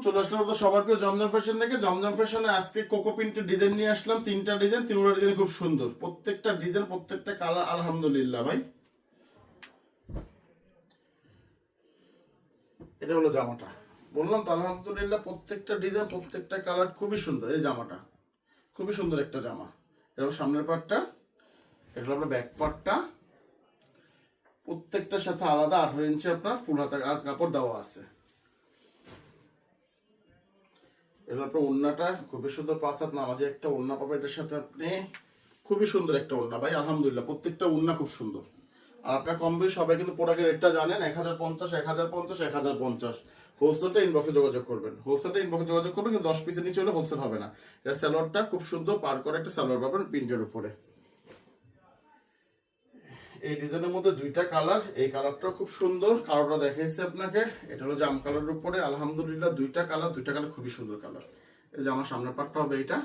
চলে আসলাম আপনাদের সবার প্রিয় জমজম ফ্যাশন থেকে। জমজম ফ্যাশনে আজকে কোকো প্রিন্টের ডিজাইন নিয়ে আসলাম, তিনটা ডিজাইন, তিনটা ডিজাইন খুব সুন্দর, প্রত্যেকটা ডিজাইন প্রত্যেকটা কালার আলহামদুলিল্লাহ ভাই। এটা হলো জামাটা, বললাম তো আলহামদুলিল্লাহ, প্রত্যেকটা ডিজাইন প্রত্যেকটা কালার খুবই সুন্দর। এই জামাটা খুবই সুন্দর একটা জামা। এটা হলো সামনের পার্টটা, এটা হলো আপনার ব্যাক পার্টটা, প্রত্যেকটার সাথে আলাদা 18 ইঞ্চি আপনার ফুল হাতা কাপড় দেওয়া আছে। এটা আপনার ওড়নাটা খুবই সুন্দর, 5 হাত নামাজে একটা ওড়না পাবে এটার সাথে আপনি, খুবই সুন্দর একটা ওড়না ভাই আলহামদুলিল্লাহ, প্রত্যেকটা ওড়না খুব সুন্দর। আর আপনার কম বেশি সবাই কিন্তু প্রোডাক্টের রেটটা জানেন, 1050, 1050, 1050। হোলসেলটা ইনবক্সে যোগাযোগ করবেন, হোলসেলটা ইনবক্সে যোগাযোগ করবেন, কিন্তু 10 পিসের নিচে হলে হোলসেল হবে না। এটা সালোয়ারটা খুব সুন্দর পার করে একটা সালোয়ার পাবেন প্রিন্টের উপরে। এই ডিজাইনের মধ্যে দুইটা কালার, এই কালারটাও খুব সুন্দর, কালারটা দেখাইছে আপনাকে। এটা হলো জাম কালারের উপরে আলহামদুলিল্লাহ, দুইটা কালার খুবই সুন্দর কালার। এই যে আমার সামনের পার্টটা হবে এইটা,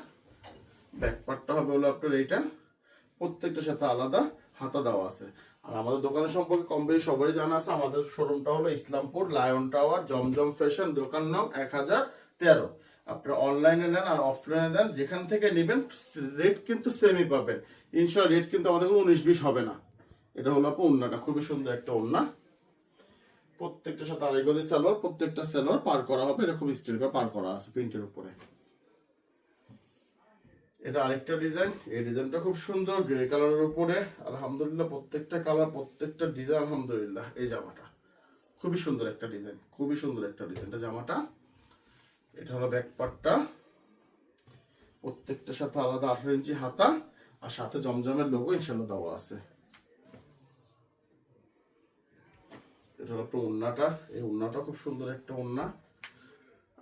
ব্যাক পার্টটা হবে হলো আপনার এইটা, প্রত্যেকটার সাথে আলাদা হাতা দেওয়া আছে। আর আমাদের দোকানের সম্পর্কে কম বেশি সবারই জানা আছে, আমাদের শোরুমটা হলো ইসলামপুর লায়ন টাওয়ার, জমজম ফ্যাশন, দোকান নং 1013। আপনারা অনলাইনে নেন আর অফলাইনে নেন, যেখান থেকে নেবেন রেট কিন্তু সেমই পাবেন ইনশাআল্লাহ, রেট কিন্তু আমাদের কোনো 19-20 হবে না। এটা হলো আপনার ওড়নাটা, খুবই সুন্দর একটা ওড়না, প্রত্যেকটার সাথে আড়াই গজ সালোয়ার, প্রত্যেকটা সালোয়ার পার করা হবে, এটা খুব স্টিল করে পার করা আছে প্রিন্টের উপরে। এটা আরেকটা ডিজাইন, এই ডিজাইনটা খুব সুন্দর, গ্রে কালারের উপরে আলহামদুলিল্লাহ, প্রত্যেকটা কালার প্রত্যেকটা ডিজাইন আলহামদুলিল্লাহ। এই জামাটা খুবই সুন্দর একটা ডিজাইন, খুবই সুন্দর একটা ডিজাইন জামাটা। এটা হলো ব্যাক পার্টটা, প্রত্যেকটার সাথে আলাদা 18 ইঞ্চি হাতা, আর সাথে জমজমের লোগো ইনশাআল্লাহ দেওয়া আছে। এটা হলো আপনার ওড়নাটা, এই ওড়নাটা খুব সুন্দর একটা ওড়না।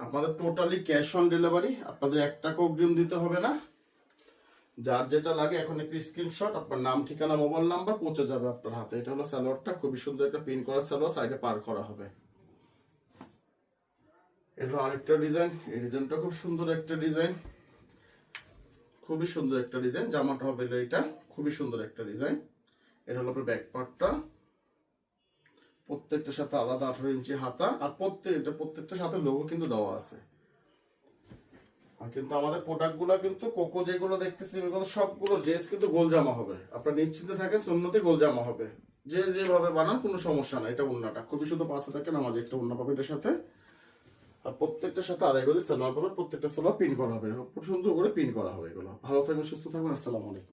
আপনাদের টোটালি ক্যাশ অন ডেলিভারি, আপনাদের 1 টাকা অগ্রিম দিতে হবে না। যার যেটা লাগে এখন একটি স্ক্রিনশট, আপনার নাম, ঠিকানা, মোবাইল নাম্বার পৌঁছে যাবে আপনার হাতে। এটা হলো সালোয়ারটা, খুবই সুন্দর একটা প্রিন্ট করা সালোয়ার, সাইডে পার করা হবে। এটা হলো আরেকটা ডিজাইন, এই ডিজাইনটা খুব সুন্দর একটা ডিজাইন, খুবই সুন্দর একটা ডিজাইন। জামাটা হবে এটা, খুবই সুন্দর একটা ডিজাইন। এটা হলো আপনার ব্যাক পার্টটা, প্রত্যেকটার সাথে আলাদা 18 ইঞ্চি হাতা, আর প্রত্যেকটার সাথে লোগো কিন্তু দেওয়া আছে। আর কিন্তু আমাদের প্রোডাক্টগুলো কিন্তু কোকো যেগুলো দেখতেছি এগুলো সবগুলো ড্রেস কিন্তু গোল জামা হবে, আপনারা নিশ্চিন্তে থাকেন, সুন্নতে গোল জামা হবে, যে যেভাবে বানান কোনো সমস্যা নাই। এটা ওড়নাটা খুবই শুধু 5 হাতে নামাজে একটা ওড়না পাবে এটার সাথে, আর প্রত্যেকটার সাথে আড়াই গজ সালোয়ার পাবে, প্রত্যেকটা সালোয়ার পিন করা হবে, খুব সুন্দর করে পিন করা হবে। এগুলো ভালো থাকবেন, সুস্থ থাকবেন, আসসালামু আলাইকুম।